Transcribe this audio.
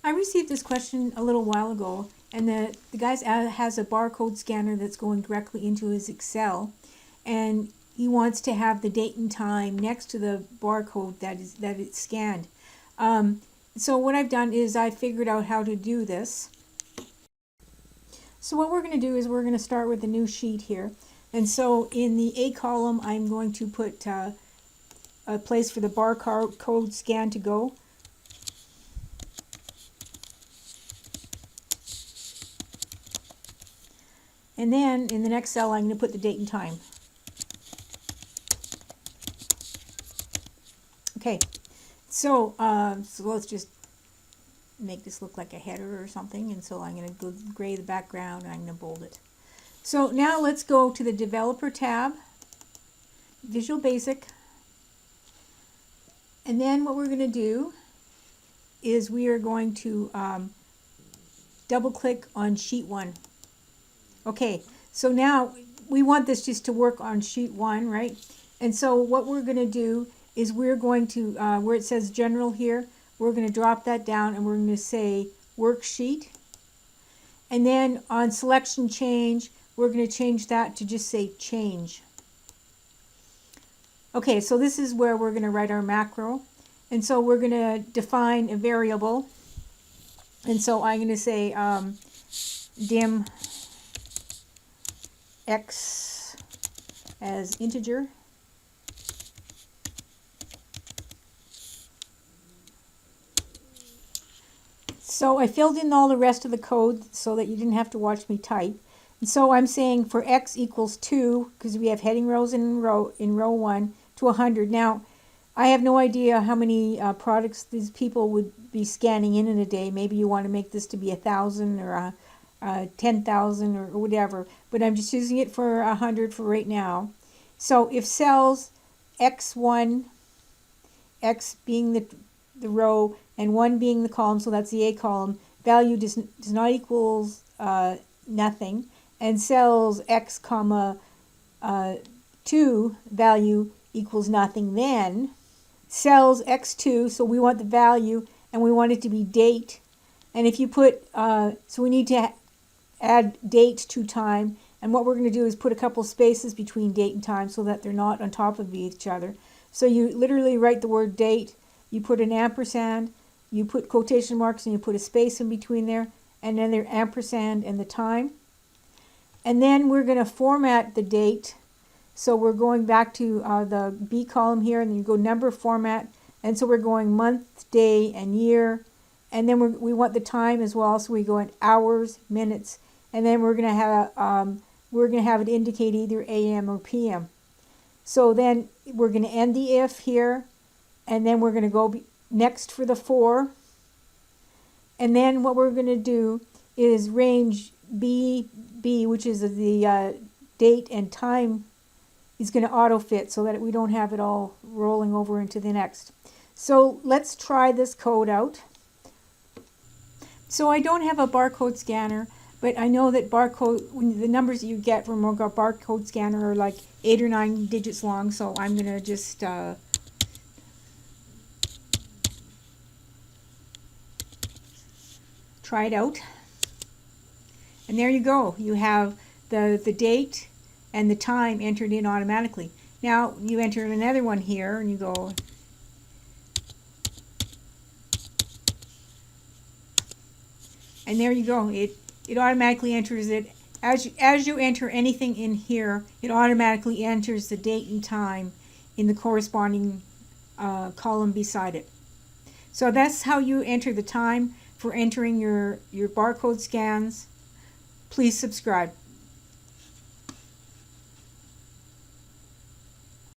I received this question a little while ago, and the guy has a barcode scanner that's going directly into his Excel, and he wants to have the date and time next to the barcode that it's scanned. So what I've done is I figured out how to do this. So what we're going to do is we're going to start with a new sheet here. And so in the A column, I'm going to put a place for the barcode scan to go. And then in the next cell, I'm going to put the date and time. Okay, so let's just make this look like a header or something. And so I'm going to go gray the background and I'm going to bold it. So now let's go to the Developer tab, Visual Basic. And then what we're going to do is we are going to double click on Sheet 1. Okay, so now we want this just to work on Sheet 1, right? And so what we're going to do is we're going to, where it says General here, we're going to drop that down and we're going to say Worksheet. And then on Selection Change, we're going to change that to just say Change. Okay, so this is where we're going to write our macro. And so we're going to define a variable. And so I'm going to say dim x as integer. So I filled in all the rest of the code so that you didn't have to watch me type. And so I'm saying for x equals 2, because we have heading rows in row 1, to 100. Now, I have no idea how many products these people would be scanning in a day. Maybe you want to make this to be 1,000 or 10,000 or whatever. But I'm just using it for 100 for right now. So if cells x1, x being the row, and 1 being the column, so that's the A column, value does not equals nothing, and cells x comma 2 value equals nothing, then cells x2, so we want the value and we want it to be date, and if you put, so we need to add date to time, and what we're going to do is put a couple spaces between date and time so that they're not on top of each other. So you literally write the word date, you put an ampersand, you put quotation marks, and you put a space in between there, and then their ampersand and the time. And then we're going to format the date. So we're going back to the B column here, and then you go number format. And so we're going month, day, and year. And then we want the time as well, so we go in hours, minutes, and then we're going to have it indicate either AM or PM. So then we're going to end the if here, and then we're going to go next for the for. And then what we're going to do is range B, which is the date and time, is going to auto fit so that we don't have it all rolling over into the next. So let's try this code out. So I don't have a barcode scanner, but I know that the numbers that you get from a barcode scanner are like 8 or 9 digits long, so I'm going to just try it out. And there you go. You have the date and the time entered in automatically. Now you enter another one here and you go, and there you go. It automatically enters it. As you enter anything in here, it automatically enters the date and time in the corresponding column beside it. So that's how you enter the time for entering your barcode scans. Please subscribe.